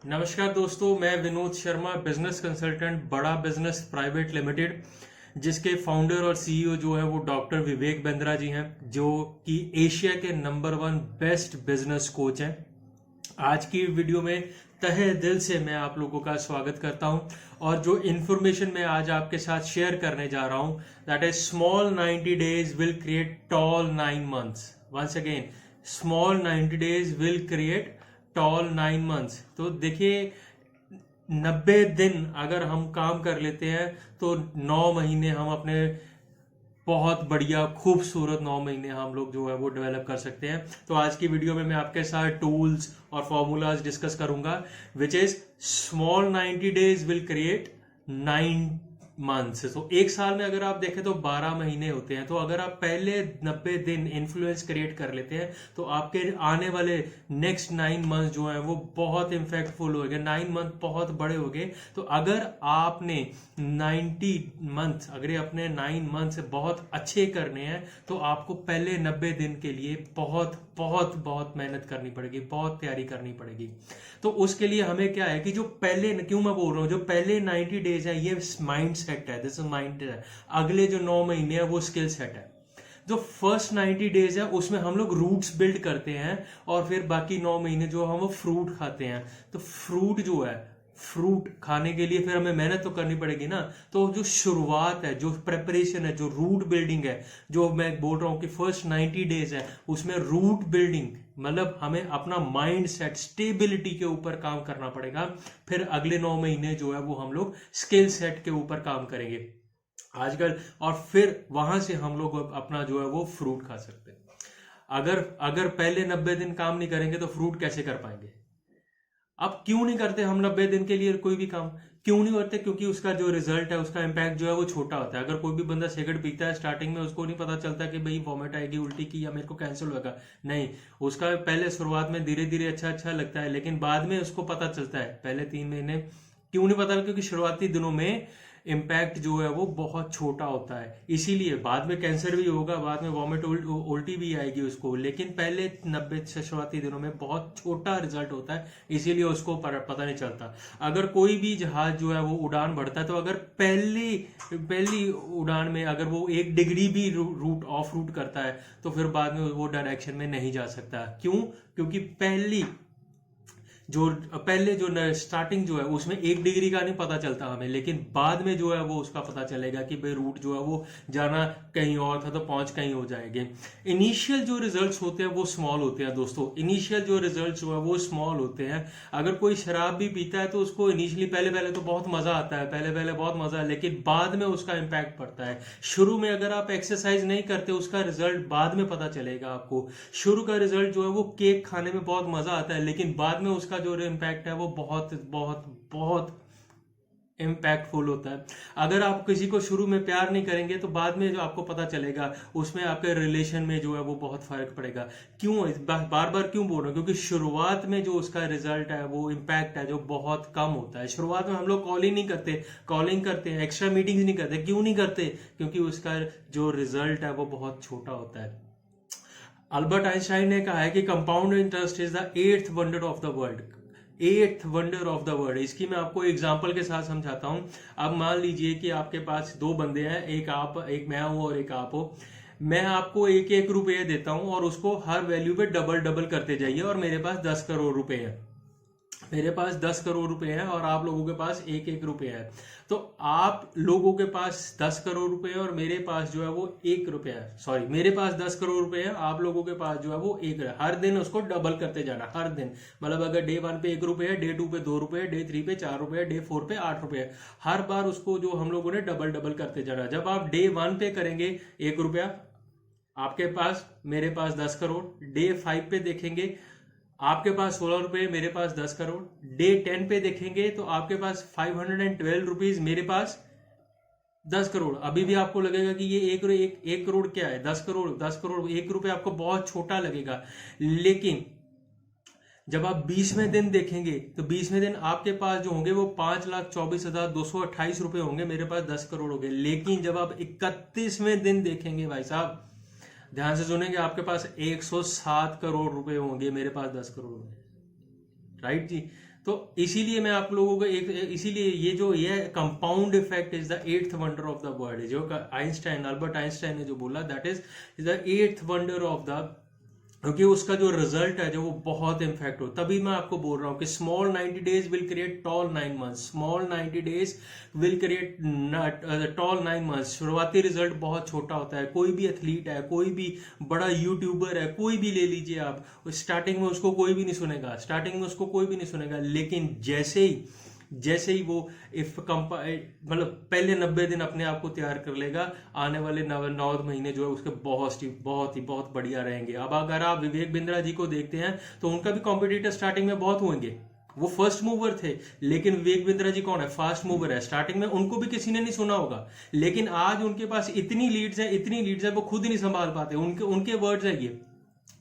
नमस्कार दोस्तों, मैं विनोद शर्मा, बिजनेस कंसल्टेंट, बड़ा बिजनेस प्राइवेट लिमिटेड, जिसके फाउंडर और सीईओ जो है वो डॉक्टर विवेक बिंद्रा जी हैं, जो कि एशिया के नंबर 1 बेस्ट बिजनेस कोच हैं। आज की वीडियो में तहे दिल से मैं आप लोगों का स्वागत करता हूं और जो इन्फॉर्मेशन मैं आज आपके साथ शेयर करने जा रहा हूं, that is small 90 days will create tall 9 months. Once again, small 90 days will create tall 9 months. तो देखिए, 90 दिन अगर हम काम कर लेते हैं तो 9 महीने हम अपने बहुत बढ़िया खूबसूरत 9 महीने हम लोग जो है वो डेवलप कर सकते हैं। तो आज की वीडियो में मैं आपके साथ टूल्स और फॉर्मूलाज डिस्कस करूंगा, which is small 90 days will create 9 months. तो एक साल में अगर आप देखें तो 12 महीने होते हैं। तो अगर आप पहले 90 दिन इन्फ्लुएंस क्रिएट कर लेते हैं तो आपके आने वाले नेक्स्ट 9 मंथ जो है वो बहुत इम्पैक्टफुल हो गए, 9 मंथ बहुत बड़े हो गए। तो अगर आपने 90 मंथ, अगर अपने 9 मंथ से बहुत अच्छे करने हैं तो आपको पहले 90 दिन के लिए बहुत बहुत बहुत मेहनत करनी पड़ेगी, बहुत तैयारी करनी पड़ेगी। तो उसके लिए हमें क्या है कि जो पहले, क्यों मैं बोल रहा हूं, जो पहले 90 डेज है ये माइंड सेट है, दिस इज माइंड है। अगले जो 9 महीने है वो स्किल सेट है। जो फर्स्ट 90 डेज है उसमें हम लोग रूट्स बिल्ड करते हैं और फिर बाकी 9 महीने जो हम वो फ्रूट खाते हैं। तो फ्रूट जो है, फ्रूट खाने के लिए फिर हमें मेहनत तो करनी पड़ेगी ना। तो जो शुरुआत है, जो प्रेपरेशन है, जो रूट बिल्डिंग है, जो मैं बोल रहा हूं कि फर्स्ट 90 डेज है उसमें रूट बिल्डिंग, मतलब हमें अपना माइंड सेट, स्टेबिलिटी के ऊपर काम करना पड़ेगा। फिर अगले 9 महीने जो है वो हम लोग स्किल सेट के ऊपर काम करेंगे आजकल, और फिर वहां से हम लोग अपना जो है वो फ्रूट खा सकते हैं। अगर अगर पहले 90 दिन काम नहीं करेंगे तो फ्रूट कैसे कर पाएंगे? अब क्यों नहीं करते हम 90 दिन के लिए कोई भी काम? क्यों नहीं करते? क्योंकि उसका जो रिजल्ट है, उसका इम्पैक्ट जो है वो छोटा होता है। अगर कोई भी बंदा सिगरेट पीता है स्टार्टिंग में, उसको नहीं पता चलता कि भाई वॉमिट आएगी, उल्टी की, या मेरे को कैंसर होगा। नहीं, उसका पहले शुरुआत में धीरे धीरे अच्छा अच्छा लगता है, लेकिन बाद में उसको पता चलता है। पहले 3 महीने क्यों नहीं पता? क्योंकि शुरुआती दिनों में इम्पैक्ट जो है वो बहुत छोटा होता है, इसीलिए बाद में कैंसर भी होगा, बाद में वॉमिट, उल्टी भी आएगी उसको, लेकिन पहले 90 से शुरुआती दिनों में बहुत छोटा रिजल्ट होता है, इसीलिए उसको पता नहीं चलता। अगर कोई भी जहाज जो है वो उड़ान बढ़ता है तो अगर पहली उड़ान में अगर वो 1 डिग्री भी रूट ऑफ रूट करता है तो फिर बाद में वो डायरेक्शन में नहीं जा सकता। क्यों? क्योंकि पहले जो स्टार्टिंग जो है उसमें 1 डिग्री का नहीं पता चलता हमें, लेकिन बाद में जो है वो उसका पता चलेगा कि भाई रूट जो है वो जाना कहीं और था तो पहुंच कहीं हो जाएंगे। इनिशियल जो रिजल्ट्स होते हैं वो स्मॉल होते हैं दोस्तों, इनिशियल जो रिजल्ट्स जो है वो स्मॉल होते हैं। अगर कोई शराब भी पीता है तो उसको इनिशियली पहले पहले तो बहुत मजा आता है, पहले पहले बहुत मजा है, लेकिन बाद में उसका इम्पैक्ट पड़ता है। शुरू में अगर आप एक्सरसाइज नहीं करते, उसका रिजल्ट बाद में पता चलेगा आपको। शुरू का रिजल्ट जो है वो केक खाने में बहुत मजा आता है, लेकिन बाद में उसका जो इम्पैक्ट है वो बहुत बहुत बहुत इम्पैक्टफुल होता है। अगर आप किसी को शुरू में प्यार नहीं करेंगे तो बाद में जो आपको पता चलेगा उसमें आपके रिलेशन में जो है वो बहुत फर्क पड़ेगा। क्यों बार बार क्यों बोल रहा हूँ? क्योंकि शुरुआत में जो उसका रिजल्ट है, वो इम्पैक्ट है जो बहुत कम होता है। शुरुआत में हम लोग कॉलिंग नहीं करते, कॉलिंग करते हैं, एक्स्ट्रा मीटिंग्स नहीं करते। क्यों नहीं करते? क्योंकि उसका जो रिजल्ट है वो बहुत छोटा होता है। अल्बर्ट आइंस्टाइन ने कहा है कि compound interest is the 8th wonder of the world. 8th wonder of the world. इसकी मैं आपको एग्जांपल के साथ समझाता हूं। अब मान लीजिए कि आपके पास 2 बंदे हैं, एक मैं हूं और एक आप हो। मैं आपको 1-1 रुपये देता हूं और उसको हर वैल्यू पे डबल डबल करते जाइए, और मेरे पास 10 करोड़ रुपए हैं। मेरे पास 10 करोड़ रुपए हैं और आप लोगों के पास 1-1 रुपया है। तो आप लोगों के पास 10 करोड़ रुपए है और मेरे पास जो है वो 1 रुपया है। सॉरी, मेरे पास 10 करोड़ रुपए है, आप लोगों के पास जो है वो 1 है। हर दिन उसको डबल करते जाना, हर दिन। मतलब अगर डे 1 पे 1 रुपये है, डे 2 पे 2 रुपये, डे 3 पे 4 रुपये, डे 4 पे 8 रुपये। हर बार उसको जो हम लोगों ने डबल डबल करते जाना। जब आप डे 1 पे करेंगे 1 रुपया, आपके पास, मेरे पास 10 करोड़। डे 5 पे देखेंगे आपके पास 16 रुपये, मेरे पास 10 करोड़। डे 10 पे देखेंगे तो आपके पास 512 रुपीज, मेरे पास 10 करोड़। अभी भी आपको लगेगा कि ये एक करोड़ क्या है, 10 करोड़ 1 रुपये आपको बहुत छोटा लगेगा, लेकिन जब आप 20वें दिन देखेंगे तो 20वें दिन आपके पास जो होंगे वो 5,24,228 रुपए होंगे, मेरे पास 10 करोड़ हो गए। लेकिन जब आप 31वें दिन देखेंगे, भाई साहब ध्यान से सुनेंगे, आपके पास 107 करोड़ रुपए होंगे, मेरे पास 10 करोड़ होंगे। राइट जी? तो इसीलिए मैं आप लोगों को इसीलिए ये compound effect is the eighth wonder of the world, जो अल्बर्ट आइंस्टाइन ने जो बोला, that is the eighth wonder of the, क्योंकि उसका जो रिजल्ट है जो वो बहुत इम्पैक्ट हो। तभी मैं आपको बोल रहा हूँ कि small 90 days will create tall 9 months, small 90 days will create tall 9 months. शुरुआती रिजल्ट बहुत छोटा होता है। कोई भी एथलीट है, कोई भी बड़ा यूट्यूबर है, कोई भी ले लीजिए आप, स्टार्टिंग में उसको कोई भी नहीं सुनेगा, स्टार्टिंग में उसको कोई भी नहीं सुनेगा, लेकिन जैसे ही वो मतलब पहले 90 दिन अपने आप को तैयार कर लेगा, आने वाले 9 महीने जो है उसके बहुत बढ़िया रहेंगे। अब अगर आप विवेक बिंद्रा जी को देखते हैं तो उनका भी कॉम्पिटिटर स्टार्टिंग में बहुत होंगे, वो फर्स्ट मूवर थे, लेकिन विवेक बिंद्रा जी कौन है? फास्ट मूवर है। स्टार्टिंग में उनको भी किसी ने नहीं सुना होगा, लेकिन आज उनके पास इतनी लीड्स है वो खुद ही नहीं संभाल पाते। उनके वर्ड्स है ये,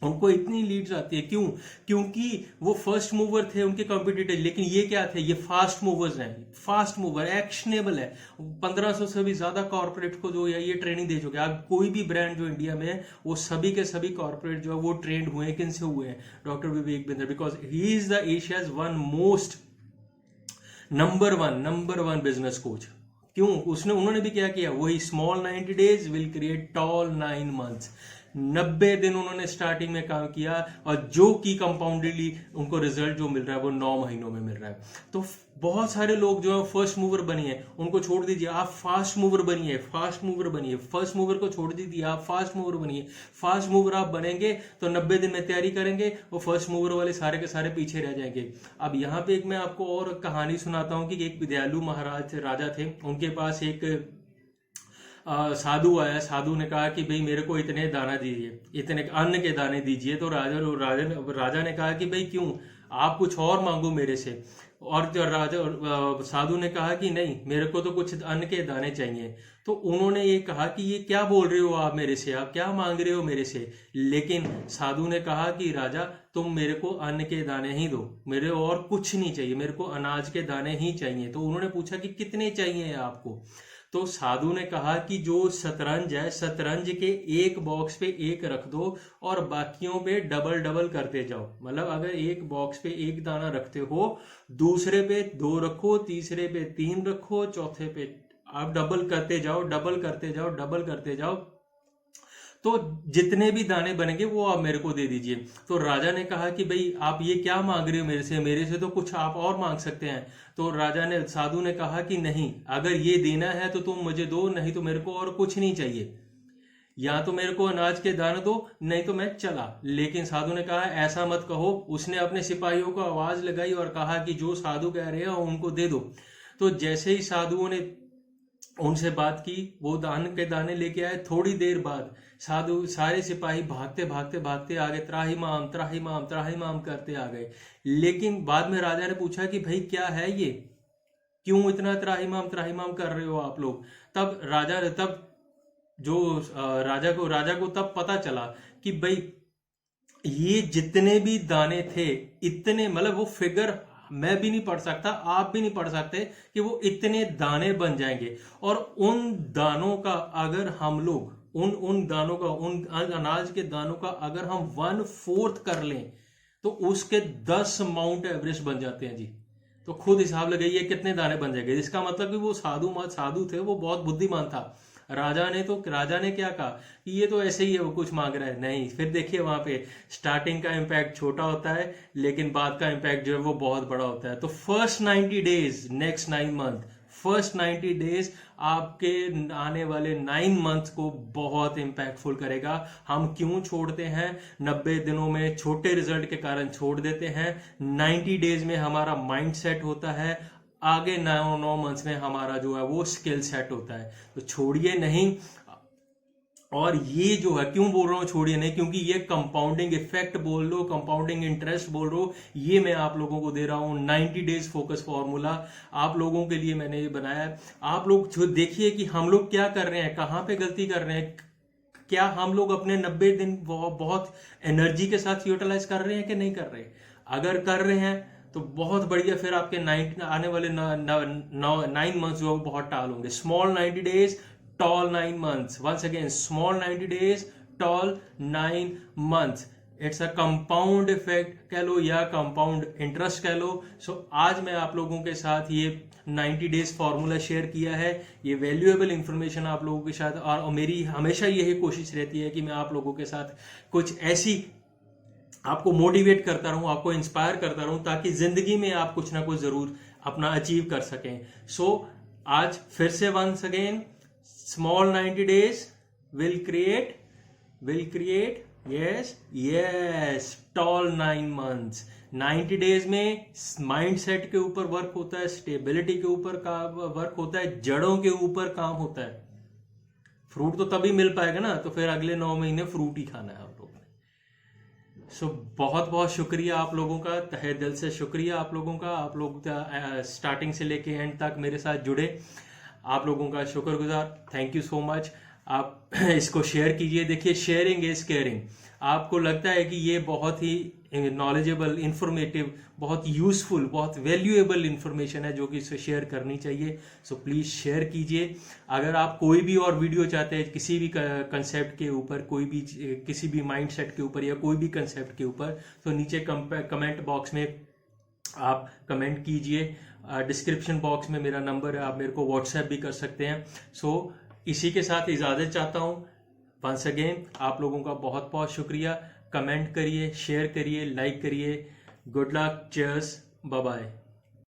उनको इतनी लीड्स आती है। क्यों? क्योंकि वो फर्स्ट मूवर थे, उनके कॉम्पिटिटर, लेकिन ये क्या थे? ये फास्ट मूवर्स हैं। फास्ट मूवर एक्शनेबल है। 1500 से भी ज्यादा कॉर्पोरेट को जो है ये ट्रेनिंग दे चुके हैं। आप कोई भी ब्रांड जो इंडिया में है, वो सभी के सभी कॉर्पोरेट जो है वो ट्रेंड हुए हैं। किन से हुए हैं? Doctor Vivek Bindra, because he is the Asia's number one business coach. क्यों? उन्होंने भी क्या किया? वही small 90 days will create tall 9 months. 90 दिन उन्होंने स्टार्टिंग में काम किया, और जो कि कंपाउंडेडली उनको रिजल्ट जो मिल रहा है वो 9 महीनों में मिल रहा है। तो बहुत सारे लोग जो है फर्स्ट मूवर बनिए, उनको छोड़ दीजिए, आप फास्ट मूवर बनिए। फर्स्ट मूवर को छोड़ दीजिए, आप फास्ट मूवर बनिए। फास्ट मूवर आप बनेंगे तो 90 दिन में तैयारी करेंगे, वो फर्स्ट मूवर वाले सारे के सारे पीछे रह जाएंगे। अब यहाँ पे एक मैं आपको और कहानी सुनाता हूँ कि एक विद्यालु महाराज थे, राजा थे, उनके पास एक साधु आया। साधु ने कहा कि भाई मेरे को इतने दाना दीजिए, इतने अन्न के दाने दीजिए। तो राजा ने कहा कि भाई क्यों, आप कुछ और मांगो मेरे से। और जो साधु ने कहा कि नहीं, मेरे को तो कुछ अन्न के दाने चाहिए। तो उन्होंने ये कहा कि ये क्या बोल रहे हो आप मेरे से, आप क्या मांग रहे हो मेरे से? लेकिन साधु ने कहा कि राजा, तुम मेरे को अन्न के दाने ही दो, मेरे और कुछ नहीं चाहिए, मेरे को अनाज के दाने ही चाहिए। तो उन्होंने पूछा कि कितने चाहिए आपको? तो साधु ने कहा कि जो शतरंज है, शतरंज के एक बॉक्स पे एक रख दो और बाकियों पे डबल डबल करते जाओ। मतलब अगर एक बॉक्स पे एक दाना रखते हो, दूसरे पे 2 रखो, तीसरे पे 3 रखो, चौथे पे आप डबल करते जाओ। तो जितने भी दाने बनेंगे वो आप मेरे को दे दीजिए। तो राजा ने कहा कि भाई आप ये क्या मांग रहे हो मेरे से तो कुछ आप और मांग सकते हैं। तो साधु ने कहा कि नहीं, अगर ये देना है तो तुम मुझे दो, नहीं तो मेरे को और कुछ नहीं चाहिए। या तो मेरे को अनाज के दाने दो, नहीं तो मैं चला। लेकिन साधु ने कहा ऐसा मत कहो। उसने अपने सिपाहियों को आवाज लगाई और कहा कि जो साधु कह रहे हैं उनको दे दो। तो जैसे ही साधुओं ने उनसे बात की, वो दान के दाने लेके आए। थोड़ी देर बाद सारे सिपाही भागते आ गए, त्राहिमाम करते आ गए। लेकिन बाद में राजा ने पूछा कि भाई क्या है ये, क्यों इतना त्राहिमाम कर रहे हो आप लोग? तब राजा को तब पता चला कि भाई ये जितने भी दाने थे, इतने, मतलब वो फिगर मैं भी नहीं पढ़ सकता, आप भी नहीं पढ़ सकते कि वो इतने दाने बन जाएंगे। और उन दानों का अगर हम लोग उन अनाज के दानों का अगर हम 1/4 कर लें तो उसके 10 माउंट एवरेस्ट बन जाते हैं जी। तो खुद हिसाब लगाइए कितने दाने बन जाएंगे। इसका मतलब कि वो साधु थे, वो बहुत बुद्धिमान था। राजा ने क्या कहा कि ये तो ऐसे ही है, वो कुछ मांग रहा है। नहीं, फिर देखिए वहां पे स्टार्टिंग का इम्पैक्ट छोटा होता है, लेकिन बाद का इम्पैक्ट जो है वो बहुत बड़ा होता है। तो first 90 days, next 9 month, first 90 days आपके आने वाले 9 मंथ को बहुत इम्पैक्टफुल करेगा। हम क्यों छोड़ते हैं? 90 दिनों में छोटे रिजल्ट के कारण छोड़ देते हैं। 90 डेज में हमारा माइंड सेट होता है, आगे 9 मंथ्स में हमारा जो है वो स्किल सेट होता है। तो छोड़िए नहीं। और ये जो है, क्यों बोल रहा हूं छोड़िए नहीं, क्योंकि ये कंपाउंडिंग इफेक्ट बोल लो, कंपाउंडिंग इंटरेस्ट बोल लो, ये मैं आप लोगों को दे रहा हूं। 90 डेज फोकस फॉर्मूला आप लोगों के लिए मैंने ये बनाया है। आप लोग जो देखिए कि हम लोग क्या कर रहे हैं, कहां पे गलती कर रहे हैं। क्या हम लोग अपने 90 दिन बहुत एनर्जी के साथ यूटिलाइज कर रहे हैं कि नहीं कर रहे? अगर कर रहे हैं तो बहुत बढ़िया। फिर आपके आने वाले 9 मंथ्स जो बहुत टाल होंगे। Small 90 days, tall 9 months. Once again, small 90 days, tall 9 months. It's a compound effect कह लो या कंपाउंड इंटरेस्ट कह लो। सो आज मैं आप लोगों के साथ ये 90 डेज फॉर्मूला शेयर किया है। ये वैल्यूएबल इंफॉर्मेशन आप लोगों के साथ, और मेरी हमेशा यही कोशिश रहती है कि मैं आप लोगों के साथ कुछ ऐसी आपको मोटिवेट करता रहूं, आपको इंस्पायर करता रहूं, ताकि जिंदगी में आप कुछ ना कुछ जरूर अपना अचीव कर सकें। सो आज फिर से once again, small 90 days will create yes tall 9 months। 90 days में माइंडसेट के ऊपर वर्क होता है, स्टेबिलिटी के ऊपर का वर्क होता है, जड़ों के ऊपर काम होता है। फ्रूट तो तभी मिल पाएगा ना, तो फिर अगले 9 महीने फ्रूट ही खाना है आप लोगों ने। सो बहुत बहुत शुक्रिया आप लोगों का, तहे दिल से शुक्रिया आप लोगों का। आप लोग स्टार्टिंग से लेके एंड तक मेरे साथ जुड़े, आप लोगों का शुक्रगुजार। Thank you so much. आप इसको शेयर कीजिए। देखिए, शेयरिंग इज केयरिंग। आपको लगता है कि ये बहुत ही नॉलेजेबल, इंफॉर्मेटिव, बहुत यूजफुल, बहुत वैल्यूएबल इंफॉर्मेशन है जो कि इसे शेयर करनी चाहिए, सो प्लीज शेयर कीजिए। अगर आप कोई भी और वीडियो चाहते हैं किसी भी कंसेप्ट के ऊपर, कोई भी किसी भी माइंडसेट के ऊपर या कोई भी कंसेप्ट के ऊपर, तो नीचे कमेंट बॉक्स में आप कमेंट कीजिए। डिस्क्रिप्शन बॉक्स में मेरा नंबर है, आप मेरे को व्हाट्सएप भी कर सकते हैं। सो इसी के साथ इजाजत चाहता हूं। वंस अगेन आप लोगों का बहुत बहुत शुक्रिया। कमेंट करिए, शेयर करिए, लाइक करिए। Good luck, cheers, bye bye.